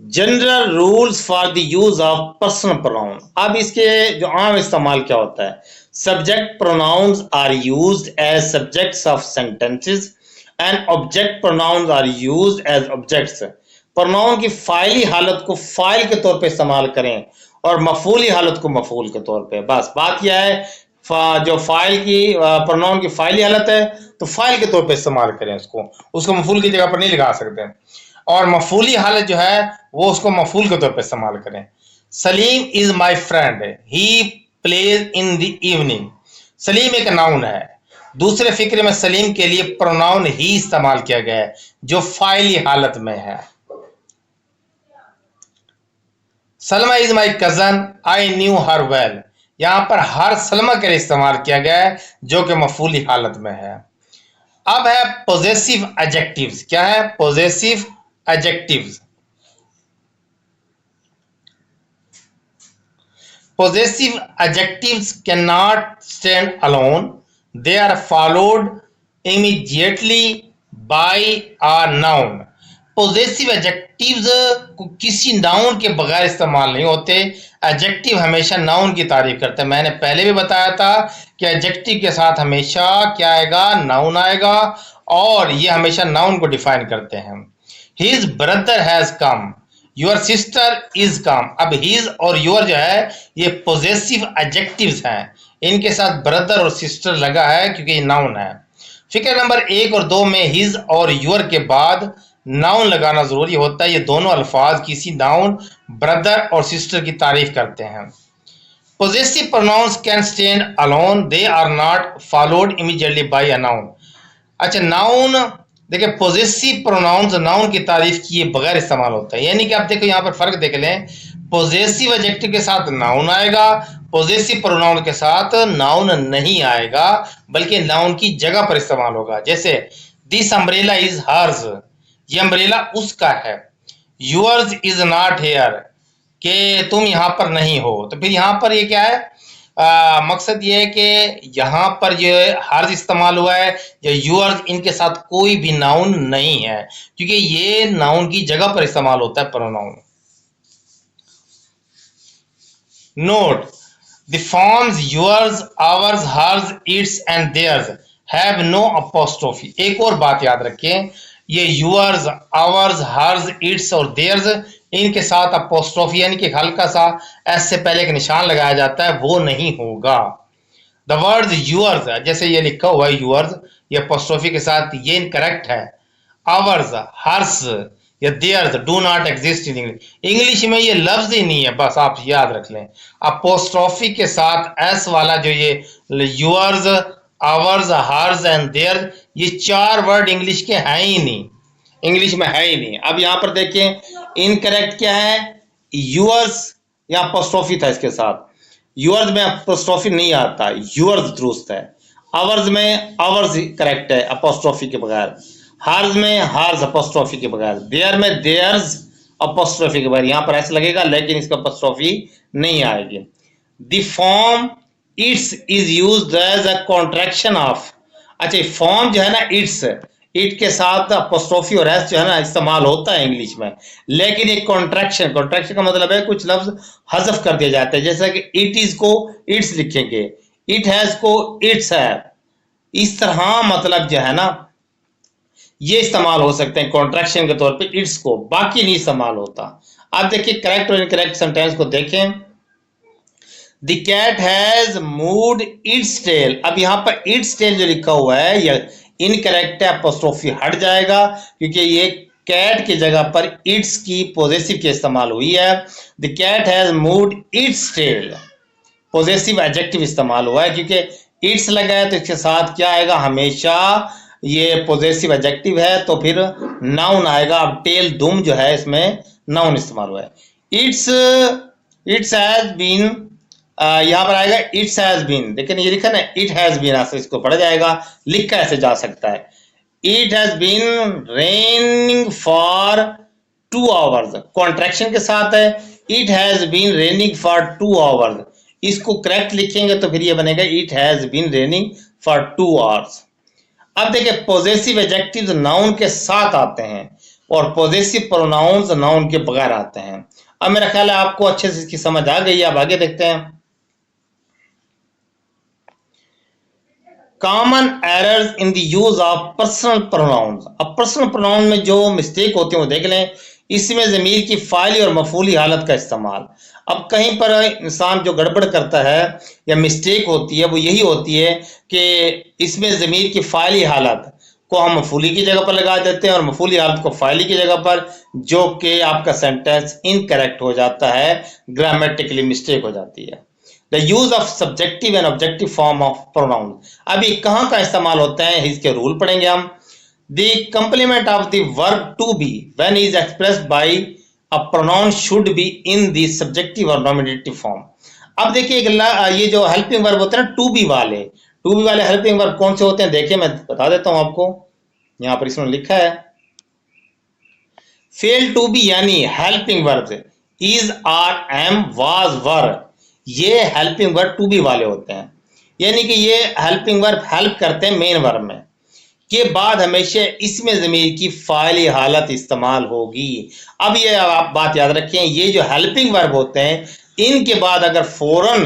General rules for the use of personal pronoun. अब इसके जो आम इस्तेमाल क्या होता है, subject pronouns are used as subjects of sentences and object pronouns are used as objects. Pronoun की फाइली हालत को फाइल के तौर पे इस्तेमाल करें और मफूली हालत को मफूल के तौर पे। बस बात यह है, जो फाइल की प्रोनाउन की फाइली हालत है तो फाइल के तौर पे इस्तेमाल करें, उसको मफूल की जगह पर नहीं लगा सकते। और मफूली हालत जो है वो उसको मफूल के तौर पे इस्तेमाल करें। Salim is my friend, he plays in the evening. Salim एक नाउन है, दूसरे फिक्रे में सलीम के लिए प्रोनाउन ही इस्तेमाल किया गया है जो फाइली हालत में है। Salma is my cousin, I knew her well. यहां पर हर सलमा के लिए इस्तेमाल किया गया है जो कि मफूली हालत में है। अब है पोजेसिव एडजेक्टिव्स। क्या है? Possessive adjectives. Possessive adjectives cannot stand alone. They are followed immediately by a noun. Possessive adjectives को किसी नाउन के बगैर इस्तेमाल नहीं होते। एडजेक्टिव हमेशा नाउन की तारीफ करते हैं। मैंने पहले भी बताया था कि एडजेक्टिव के साथ हमेशा क्या आएगा? नाउन आएगा, और ये हमेशा नाउन को डिफाइन करते हैं। His brother has come, your sister is come. अब हिज और योर जो है ये पोजेसिव एडजेक्टिव्स हैं, इनके साथ ब्रदर और सिस्टर लगा है क्योंकि ये नाउन है। फिक्र नंबर 1 और 2 में हिज और योर के बाद नाउन लगाना जरूरी होता है। ये दोनों अल्फाज किसी नाउन, ब्रदर और सिस्टर की तारीफ करते हैं। Possessive pronouns can stand alone, they are not followed immediately by a noun. अच्छा, नाउन देखिए, पोजेसिव प्रोनाउंस नाउन की तारीफ किए बगैर इस्तेमाल होता है। यानी कि आप देखो यहाँ पर फर्क देख लें, पोजेसिव एडजेक्टिव के साथ नाउन आएगा, पोजेसिव प्रोनाउन के साथ नाउन नहीं आएगा, बल्कि नाउन की जगह पर इस्तेमाल होगा। जैसे दिस अम्ब्रेला इज हर्स, ये अम्ब्रेला उसका है। योर्स इज नॉट हेयर, कि तुम यहाँ पर नहीं हो। तो फिर यहाँ पर ये क्या है? मकसद ये है कि यहाँ पर जो हर्ज इस्तेमाल हुआ है या यूअर्स, इनके साथ कोई भी नाउन नहीं है, क्योंकि ये नाउन की जगह पर इस्तेमाल होता है pronoun. Note the forms yours, ours, hers, its and theirs have no apostrophe. एक और बात याद रखें, ये योर्स, आवर्स, हर्ज, इट्स और देयर्स, इनके साथ अपोस्ट्रोफी यानी कि हल्का सा एस से पहले एक निशान लगाया जाता है, वो नहीं होगा। द वर्ड यूअर्स, जैसे ये लिखा हुआ है यूअर्स, ये अपोस्ट्रोफी के साथ, ये इनकरेक्ट है। आवर्स, हर्स या theirs do not exist in English. English में ये लफ्ज ही नहीं है, बस आप याद रख लें। अपोस्ट्रोफी के साथ एस वाला जो ये yours, ours, hers and theirs, ये 4 वर्ड इंग्लिश के हैं ही नहीं, इंग्लिश में है ही नहीं। अब यहाँ पर देखें, इनकरेक्ट क्या है? यूअर्स या अपोस्ट्रोफी था इसके साथ, यूअर्स में अपोस्ट्रोफी नहीं आता, यूअर्स दुरुस्त है। आवर्स में आवर्स करेक्ट है अपोस्ट्रोफी के बगैर। हार्स में हार्स अपोस्ट्रोफी के बगैर। देयर में देयर्स अपोस्ट्रोफी के बगैर। यहाँ पर ऐसा लगेगा लेकिन इसका अपोस्ट्रोफी नहीं आएगी। The form it's is used as a contraction of. अच्छा, फॉर्म जो है ना इट्स, इट के साथ अपोस्ट्रोफी और एस जो है ना इस्तेमाल होता है इंग्लिश में, लेकिन एक कॉन्ट्रैक्शन, कॉन्ट्रैक्शन का मतलब है कुछ लफ्ज हज़फ कर दिया जाता है। जैसे कि इट इज को इट्स लिखेंगे, इट हैज को इट्स है। इस तरह मतलब जो है ना ये इस्तेमाल हो सकते हैं कॉन्ट्रैक्शन के तौर पे इट्स को, बाकी नहीं इस्तेमाल होता। आप देखिए करेक्ट और इनकरेक्ट सेंटेंस को देखें। The cat has moved its tail. अब यहाँ पर इट्स टेल जो लिखा हुआ है ये इनकरेक्ट है, अपोस्ट्रोफी हट जाएगा क्योंकि ये कैट की जगह पर इट्स की पोजेसिव की इस्तेमाल हुई है। The cat has moved its tail, possessive adjective इस्तेमाल हुआ है क्योंकि इट्स लगा है तो इसके साथ क्या आएगा? हमेशा ये पोजेसिव एडजेक्टिव है तो फिर नाउन आएगा। अब टेल दुम जो है इसमें नाउन इस्तेमाल हुआ है। इट्स हैज बीन, यहाँ पर आएगा इट्स हैज बीन, लेकिन ये लिखा ना इट हैज बीन, ऐसे इसको पढ़ा जाएगा, लिखा ऐसे जा सकता है। It has been raining for 2 hours, contraction के साथ है। It has been raining for 2 hours, इसको करेक्ट लिखेंगे तो फिर ये बनेगा it has been raining for 2 hours. अब देखिए पोजेसिव एडजेक्टिव्स नाउन के साथ आते हैं, और पॉजेसिव प्रोनाउंस नाउन के बगैर आते हैं। अब मेरा ख्याल है आपको अच्छे से इसकी समझ आ गई है। अब आगे देखते हैं। Common errors in the use of personal pronouns. अब पर्सनल प्रोनाउन में जो मिस्टेक होती है वो देख लें। इसमें ज़मीर की फ़ाइली और मफूली हालत का इस्तेमाल। अब कहीं पर इंसान जो गड़बड़ करता है या मिस्टेक होती है वो यही होती है कि इसमें ज़मीर की फ़ाइली हालत को हम मफूली की जगह पर लगा देते हैं और मफूली हालत को फ़ाइली की जगह पर, जो कि आपका सेंटेंस इनकरेक्ट हो जाता है, ग्रामेटिकली मिस्टेक हो जाती है। The use of subjective and objective form of pronoun. अब ये कहाँ का इस्तेमाल होता है, इसके रूल पढ़ेंगे हम। The complement of the verb to be when is expressed by a pronoun should be in the subjective और नॉमिनेटिव फॉर्म। अब देखिए ये जो हेल्पिंग वर्ब होते हैं ना, टू बी वाले हेल्पिंग वर्ब कौन से होते हैं, देखिए मैं बता देता हूं आपको। यहां पर इसमें लिखा है फेल टू बी यानी helping verb is, are, am, was, were, ये हेल्पिंग वर्ब टू बी वाले होते हैं। यानी कि ये हेल्पिंग वर्ब हेल्प करते हैं मेन वर्ब में, के बाद हमेशा इसमें ज़मीर की फ़ाइली हालत इस्तेमाल होगी। अब ये आप बात याद रखें, ये जो हेल्पिंग वर्ब होते हैं इनके बाद अगर फौरन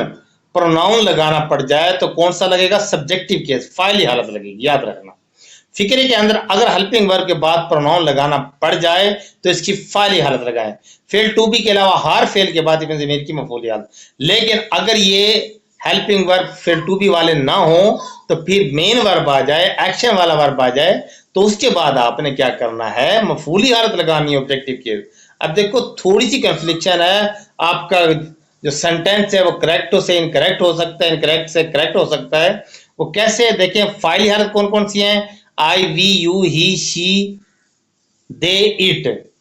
प्रोनाउन लगाना पड़ जाए तो कौन सा लगेगा, सब्जेक्टिव केस, फ़ाइली हालत लगेगी, याद रखना। फिक्रे के अंदर अगर हेल्पिंग वर्ब के बाद प्रोनाउन लगाना पड़ जाए तो इसकी फ़ाइली हालत लगाएं। फेल टू बी के अलावा हर फेल के बाद इसमें ज़मीर की मफूली हालत। लेकिन अगर ये helping verb fail to be वाले ना हो तो फिर मेन वर्ब आ जाए, एक्शन वाला वर्ब आ जाए, तो उसके बाद आपने क्या करना है, मफूली हालत लगानी है ऑब्जेक्टिव केस। अब देखो थोड़ी सी कंफ्लिक्शन है, आपका जो सेंटेंस है वो करेक्ट से इनकरेक्ट हो सकता है, इनकरेक्ट से करेक्ट हो सकता है। वो कैसे, देखें फ़ाइली हालत कौन कौन सी हैं, I, we, you, he, she, they, it.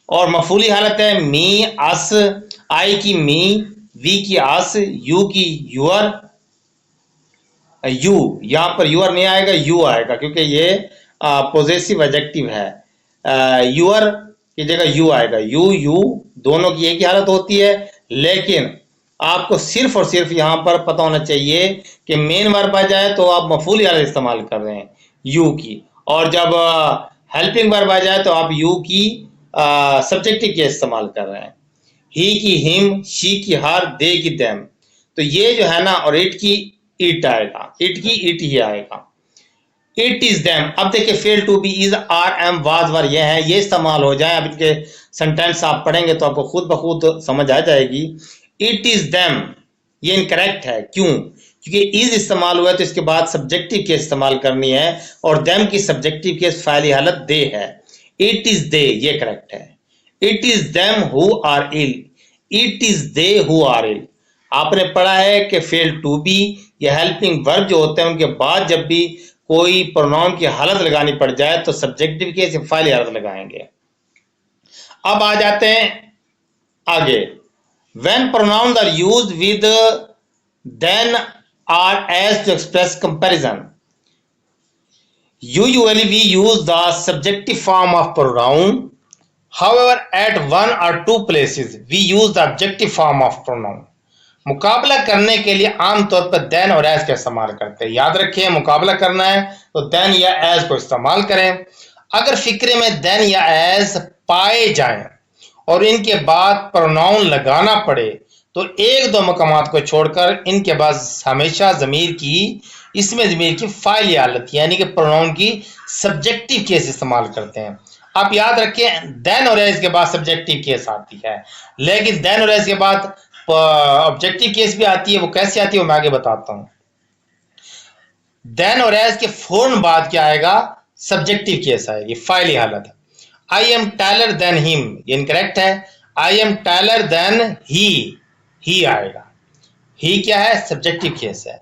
और मफूली हालत है मी, अस, आई की मी, वी की अस, यू की यूर, यू, यहां पर यूर नहीं आएगा, यू आएगा क्योंकि ये पॉजेसिव एडजेक्टिव है। यूर की जगह यू आएगा, यू दोनों की एक ही हालत होती है। लेकिन आपको सिर्फ और सिर्फ यहां पर पता होना चाहिए कि मेन वर्ब आ जाए तो आप मफूली हालत इस्तेमाल कर रहे हैं यू की, और जब हेल्पिंग वर्ब आ जाए तो आप यू की सब्जेक्टिव के इस्तेमाल कर रहे हैं। ही की हिम, शी की हर, दे की देम। तो ये जो है ना, और इट की इट आएगा, इट की इट ही आएगा, इट इज देम। अब देखिए fail to be, is, are, am, was, were, ये है, ये इस्तेमाल हो जाए। अब इनके सेंटेंस आप पढ़ेंगे तो आपको खुद ब खुद समझ आ जाएगी। इट इज देम ये इनकरेक्ट है, क्यों, क्योंकि इज इस्तेमाल हुआ है तो इसके बाद सब्जेक्टिव केस इस्तेमाल करनी है, और देम की सब्जेक्टिव केस फ़ाइली हालत दे है। इट इज दे ये करेक्ट है। It is them who are ill, it is they who are ill. आपने पढ़ा है कि फेल टू बी या हेल्पिंग वर्ब जो होते हैं उनके बाद जब भी कोई प्रोनाउन की हालत लगानी पड़ जाए तो सब्जेक्टिव केस या फ़ाइली हालत लगाएंगे। अब आ जाते हैं आगे। When pronouns are used with then or as to express comparison, usually we use the subjective form of pronoun. However, at one or two places we use the objective form of pronoun. मुकाबला करने के लिए आमतौर पर then और as का इस्तेमाल करते हैं। याद रखिए, मुकाबला करना है तो देन या एज को इस्तेमाल करें। अगर फिक्रे में देन या एज पाए जाएं और इनके बाद प्रोनाउन लगाना पड़े तो एक दो मकामात को छोड़कर इनके बाद हमेशा इसमें ज़मीर की फ़ाइली हालत यानी कि प्रोनाउन की सब्जेक्टिव केस इस्तेमाल करते हैं। आप याद रखें देन और एज के बाद सब्जेक्टिव केस आती है, लेकिन देन और एज के बाद ऑब्जेक्टिव केस भी आती है। वो कैसे आती है वो मैं आगे बताता हूँ। देन और एज के फौरन बाद क्या आएगा, सब्जेक्टिव केस आएगी, फ़ाइली हालत। I am taller than him ये इनकरेक्ट है, I am taller than he आएगा। ही क्या है, सब्जेक्टिव केस है।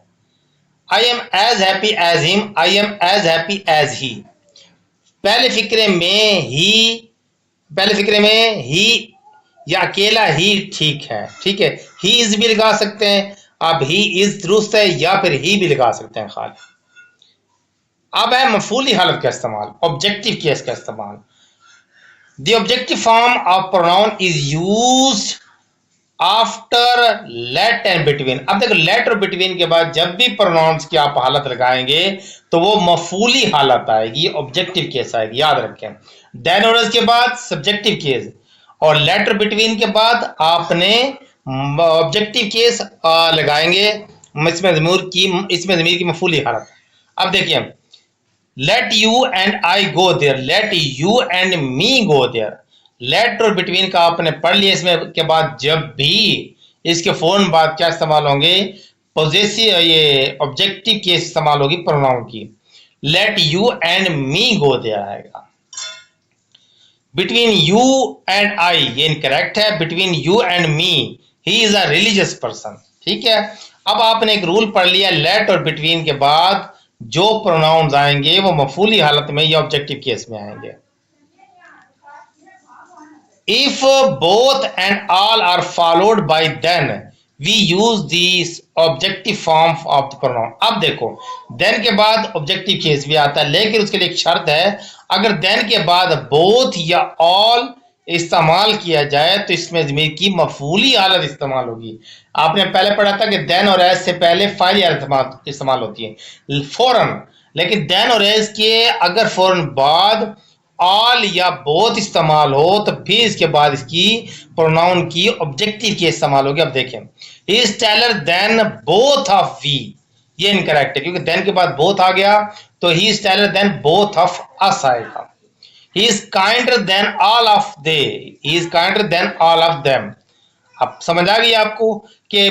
I am as happy as him, I am as happy as he. पहले फिक्रे में ही या अकेला ही ठीक है, ठीक है। ही इज भी लगा सकते हैं आप, ही इज दुरुस्त है, या फिर ही भी लगा सकते हैं खाली। अब है मफूली हालत का इस्तेमाल, ऑब्जेक्टिव केस का इस्तेमाल। The objective form of pronoun is used after let and between. अब देखो लेट और बिटवीन के बाद जब भी प्रोनाउंस की आप हालत लगाएंगे तो वो मफूली हालत आएगी, ऑब्जेक्टिव केस आएगी, याद रखें। देन और इसके बाद सब्जेक्टिव केस, और लेट और बिटवीन के बाद आपने ऑब्जेक्टिव केस लगाएंगे, इसमें ज़मीर की मफूली हालत। अब देखिए, let you and I go there, let you and me go there. Let और बिटवीन का आपने पढ़ लिया, इसमें के बाद जब भी इसके फौरन बाद क्या इस्तेमाल होंगे, पोजेसिव, ये ऑब्जेक्टिव केस इस्तेमाल होगी प्रोनाउन की। Let you and me go there आएगा। बिटवीन यू एंड आई ये इनकरेक्ट है, between you and me he is a religious person. ठीक है, अब आपने एक रूल पढ़ लिया, लेट और बिटवीन के बाद जो प्रोनाउंस आएंगे वो मफूली हालत में या ऑब्जेक्टिव केस में आएंगे। If both and all are followed by then, we use the objective form of the pronoun। अब देखो then के बाद ऑब्जेक्टिव केस भी आता है, लेकिन उसके लिए एक शर्त है, अगर then के बाद both या all इस्तेमाल किया जाए तो इसमें ज़मीर की मफूली हालत इस्तेमाल होगी। आपने पहले पढ़ा था कि then और as से पहले फाइल या इस्तेमाल होती है फौरन, लेकिन then और as के अगर फौरन बाद ऑल या बोथ इस्तेमाल हो तो फिर इसके बाद इसकी प्रोनाउन की ऑब्जेक्टिव के इस्तेमाल होगी। अब देखें, he is taller than both of we, ये इनकरेक्ट है क्योंकि देन के बाद बोथ आ गया, तो he is taller than both of us आएगा। He is kinder than all of they, he is kinder than all of them. अब समझ आ गई आपको कि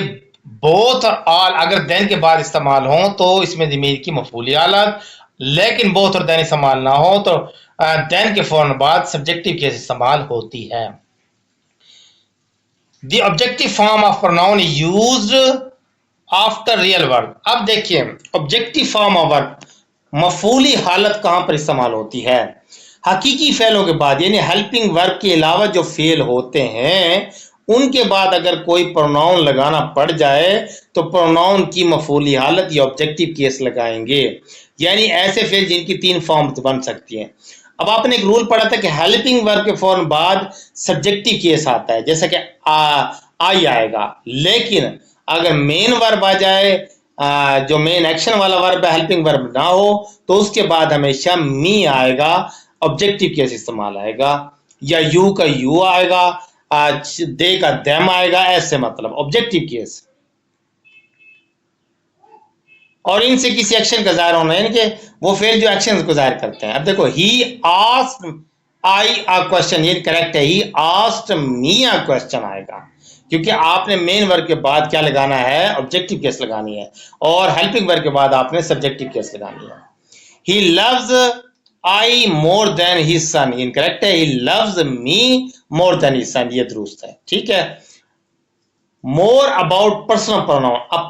बोथ और ऑल अगर देन के बाद इस्तेमाल हो तो इसमें ज़मीर की मफूली हालत, लेकिन बोथ और देन इस्तेमाल ना हो तो देन के फौरन बाद सब्जेक्टिव केस इस्तेमाल होती है। The objective form of pronoun used after real verb. अब देखिए ऑब्जेक्टिव फॉर्म ऑफ वर्ब मफूली हालत कहां पर इस्तेमाल होती है, हकीकी फेलों के बाद, यानी हेल्पिंग वर्ब के अलावा जो फेल होते हैं उनके बाद अगर कोई प्रोनाउन लगाना पड़ जाए तो प्रोनाउन की मफूली हालत या ऑब्जेक्टिव केस लगाएंगे, यानी ऐसे फेल जिनकी 3 फॉर्म्स बन सकती हैं। अब आपने एक रूल पढ़ा था कि हेल्पिंग वर्ब के फौरन बाद सब्जेक्टिव केस आता है, जैसा कि आई आएगा, लेकिन अगर मेन वर्ब आ जाए, जो मेन एक्शन वाला वर्ब है, हेल्पिंग वर्ब ना हो तो उसके बाद हमेशा मी आएगा, ऑब्जेक्टिव केस इस्तेमाल आएगा, या यू का यू आएगा, दे का देम आएगा, ऐसे मतलब ऑब्जेक्टिव केस। और इनसे किसी एक्शन का जाहिर होना है, यानी कि वो फेल जो एक्शन को जाहिर करते हैं। अब देखो, he asked I a question, ये करेक्ट है, he asked me a question आएगा, क्योंकि आपने मेन वर्ब के बाद क्या लगाना है, ऑब्जेक्टिव केस लगानी है, और हेल्पिंग वर्ब के बाद आपने सब्जेक्टिव केस लगानी है। He loves I more than his son, ये करेक्ट है, he loves me more than his son, ये दुरुस्त है। ठीक है, मोर अबाउट पर्सनल प्रोनाउन। अब